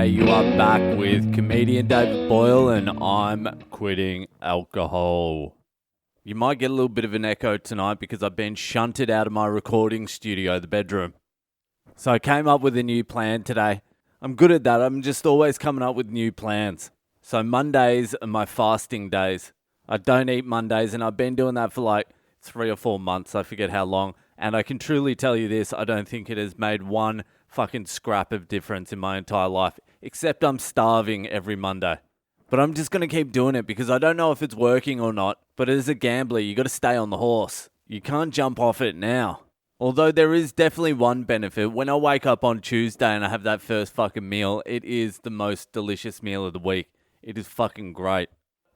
G'day, you are back with comedian David Boyle and I'm quitting alcohol. You might get a little bit of an echo tonight because I've been shunted out of my recording studio, the bedroom. So I came up with a new plan today. I'm good at that. I'm just always coming up with new plans. So Mondays are my fasting days. I don't eat Mondays and I've been doing that for like 3 or 4 months. I forget how long. And I can truly tell you this, I don't think it has made one fucking scrap of difference in my entire life, except I'm starving every Monday. But I'm just going to keep doing it because I don't know if it's working or not. But as a gambler, you got to stay on the horse. You can't jump off it now. Although there is definitely one benefit. When I wake up on Tuesday and I have that first fucking meal, it is the most delicious meal of the week. It is fucking great.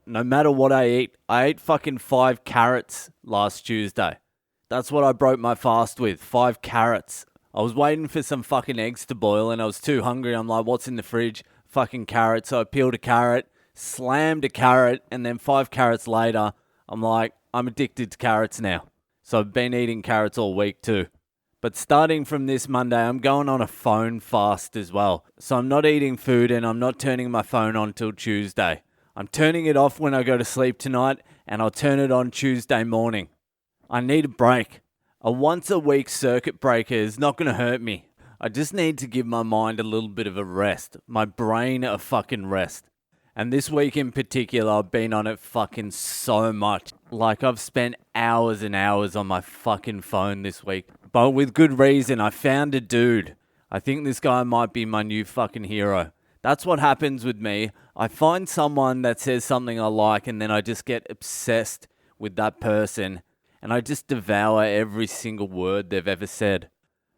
No matter what I ate fucking 5 carrots last Tuesday. That's what I broke my fast with, 5 carrots. I was waiting for some fucking eggs to boil and I was too hungry. I'm like, what's in the fridge? Fucking carrots. So I peeled a carrot, slammed a carrot, and then 5 carrots later, I'm like, I'm addicted to carrots now. So I've been eating carrots all week too. But starting from this Monday, I'm going on a phone fast as well. So I'm not eating food and I'm not turning my phone on till Tuesday. I'm turning it off when I go to sleep tonight and I'll turn it on Tuesday morning. I need a break. A once a week circuit breaker is not going to hurt me. I just need to give my mind a little bit of a rest. My brain a fucking rest. And this week in particular, I've been on it fucking so much. Like I've spent hours and hours on my fucking phone this week. But with good reason. I found a dude. I think this guy might be my new fucking hero. That's what happens with me. I find someone that says something I like and then I just get obsessed with that person. And I just devour every single word they've ever said.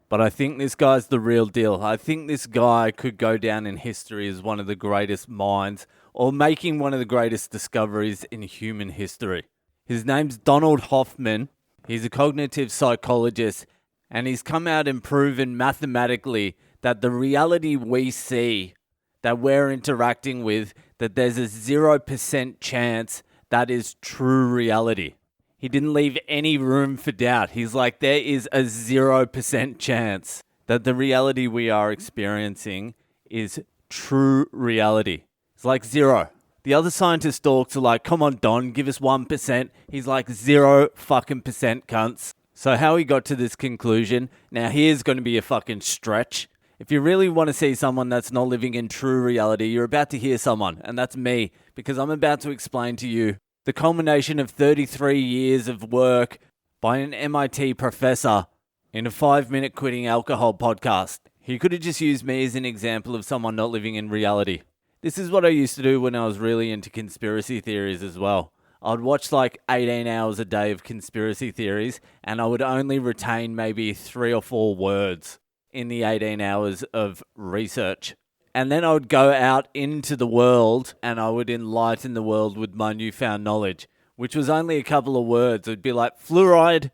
But I think this guy's the real deal. I think this guy could go down in history as one of the greatest minds or making one of the greatest discoveries in human history. His name's Donald Hoffman. He's a cognitive psychologist and he's come out and proven mathematically that the reality we see, that we're interacting with, that there's a 0% chance that is true reality. He didn't leave any room for doubt. He's like, there is a 0% chance that the reality we are experiencing is true reality. It's like 0. The other scientist talks are like, come on, Don, give us 1%. He's like 0 fucking percent, cunts. So how he got to this conclusion, now here's going to be a fucking stretch. If you really want to see someone that's not living in true reality, you're about to hear someone, and that's me, because I'm about to explain to you the culmination of 33 years of work by an MIT professor in a 5-minute quitting alcohol podcast. He could have just used me as an example of someone not living in reality. This is what I used to do when I was really into conspiracy theories as well. I'd watch like 18 hours a day of conspiracy theories and I would only retain maybe 3 or 4 words in the 18 hours of research. And then I would go out into the world and I would enlighten the world with my newfound knowledge, which was only a couple of words. It would be like fluoride,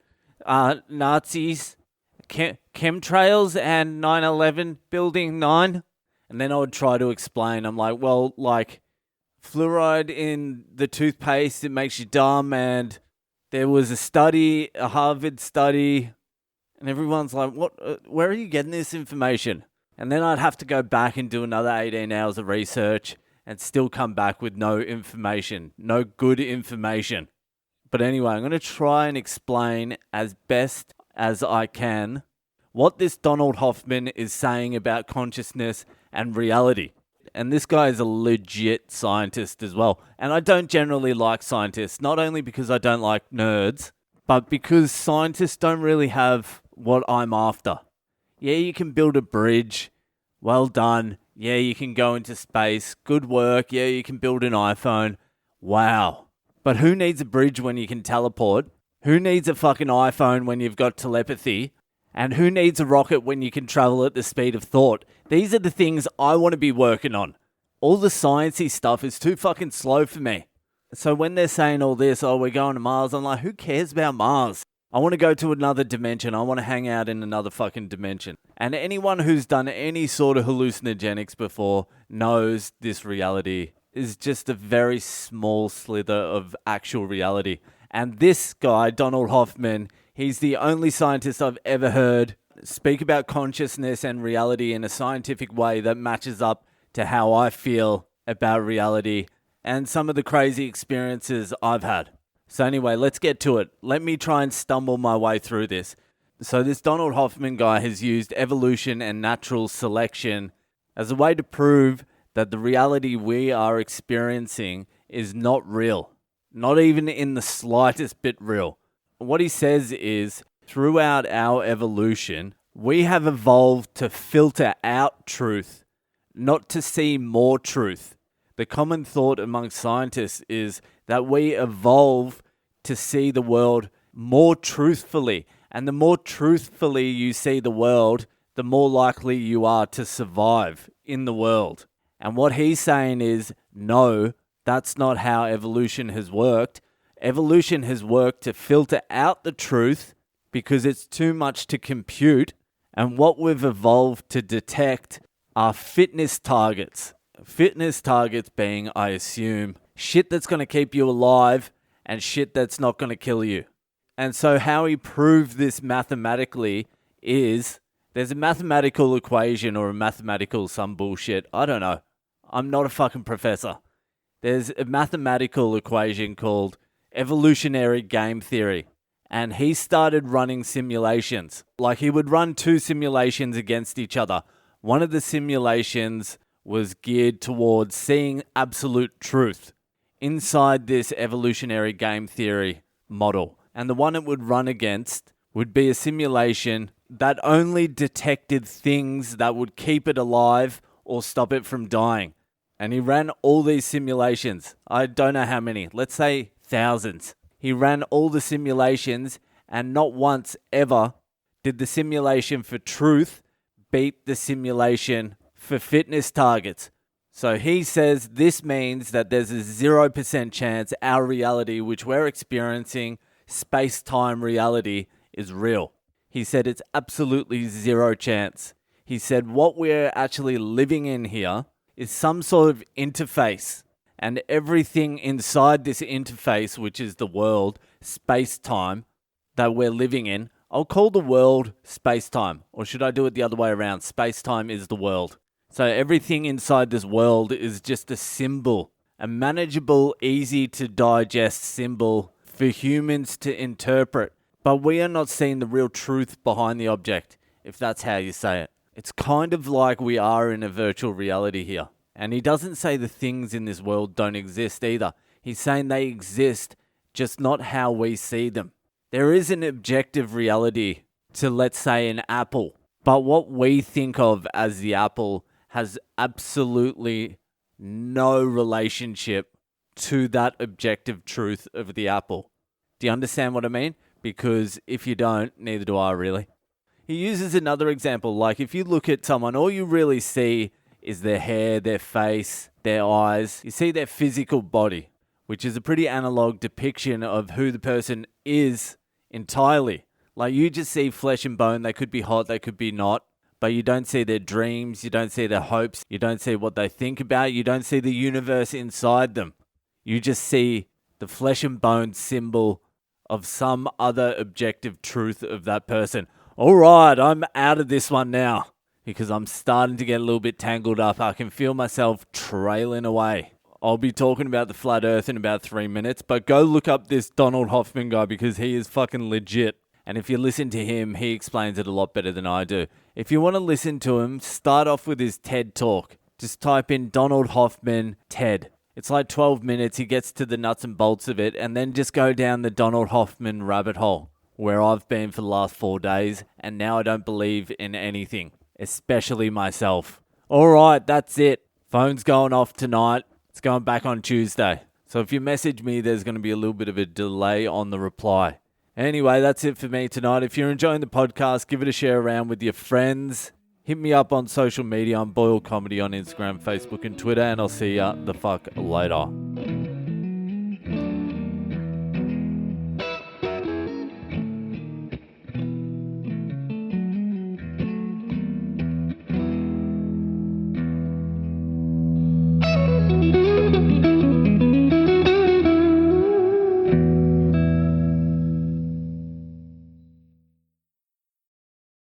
Nazis, chemtrails and 9/11 Building 9. And then I would try to explain. I'm like, well, like fluoride in the toothpaste, it makes you dumb. And there was a study, a Harvard study. And everyone's like, what? Where are you getting this information? And then I'd have to go back and do another 18 hours of research and still come back with no information, no good information. But anyway, I'm going to try and explain as best as I can what this Donald Hoffman is saying about consciousness and reality. And this guy is a legit scientist as well. And I don't generally like scientists, not only because I don't like nerds, but because scientists don't really have what I'm after. Yeah, you can build a bridge. Well done. Yeah, you can go into space. Good work. Yeah, you can build an iPhone. Wow. But who needs a bridge when you can teleport? Who needs a fucking iPhone when you've got telepathy? And who needs a rocket when you can travel at the speed of thought? These are the things I want to be working on. All the sciencey stuff is too fucking slow for me. So when they're saying all this, oh, we're going to Mars, I'm like, who cares about Mars? I want to go to another dimension. I want to hang out in another fucking dimension. And anyone who's done any sort of hallucinogenics before knows this reality is just a very small slither of actual reality. And this guy, Donald Hoffman, he's the only scientist I've ever heard speak about consciousness and reality in a scientific way that matches up to how I feel about reality and some of the crazy experiences I've had. So anyway, let's get to it. Let me try and stumble my way through this. So this Donald Hoffman guy has used evolution and natural selection as a way to prove that the reality we are experiencing is not real. Not even in the slightest bit real. What he says is, throughout our evolution, we have evolved to filter out truth, not to see more truth. The common thought among scientists is that we evolve to see the world more truthfully. And the more truthfully you see the world, the more likely you are to survive in the world. And what he's saying is, no, that's not how evolution has worked. Evolution has worked to filter out the truth because it's too much to compute. And what we've evolved to detect are fitness targets. Fitness targets being, I assume, shit that's going to keep you alive and shit that's not going to kill you. And so how he proved this mathematically is there's a mathematical equation or a mathematical some bullshit. I don't know. I'm not a fucking professor. There's a mathematical equation called evolutionary game theory. And he started running simulations. Like he would run two simulations against each other. One of the simulations was geared towards seeing absolute truth inside this evolutionary game theory model. And the one it would run against would be a simulation that only detected things that would keep it alive or stop it from dying. And he ran all these simulations. I don't know how many. Let's say thousands. He ran all the simulations and not once ever did the simulation for truth beat the simulation for fitness targets. So he says this means that there's a 0% chance our reality, which we're experiencing, space-time reality, is real. He said it's absolutely zero chance. He said what we're actually living in here is some sort of interface. And everything inside this interface, which is the world, space-time, that we're living in, I'll call the world space-time. Or should I do it the other way around? Space-time is the world. So everything inside this world is just a symbol. A manageable, easy-to-digest symbol for humans to interpret. But we are not seeing the real truth behind the object, if that's how you say it. It's kind of like we are in a virtual reality here. And he doesn't say the things in this world don't exist either. He's saying they exist, just not how we see them. There is an objective reality to, let's say, an apple. But what we think of as the apple has absolutely no relationship to that objective truth of the apple. Do you understand what I mean? Because if you don't, neither do I really. He uses another example, like if you look at someone, all you really see is their hair, their face, their eyes. You see their physical body, which is a pretty analog depiction of who the person is entirely. Like you just see flesh and bone. They could be hot, they could be not. But you don't see their dreams, you don't see their hopes, you don't see what they think about, you don't see the universe inside them. You just see the flesh and bone symbol of some other objective truth of that person. All right, I'm out of this one now because I'm starting to get a little bit tangled up. I can feel myself trailing away. I'll be talking about the flat earth in about 3 minutes, but go look up this Donald Hoffman guy because he is fucking legit. And if you listen to him, he explains it a lot better than I do. If you want to listen to him, start off with his TED Talk. Just type in Donald Hoffman TED. It's like 12 minutes. He gets to the nuts and bolts of it, and then just go down the Donald Hoffman rabbit hole, where I've been for the last 4 days, and now I don't believe in anything, especially myself. All right, that's it. Phone's going off tonight. It's going back on Tuesday. So if you message me, there's going to be a little bit of a delay on the reply. Anyway, that's it for me tonight. If you're enjoying the podcast, give it a share around with your friends. Hit me up on social media. I'm Boyle Comedy on Instagram, Facebook, and Twitter, and I'll see ya the fuck later.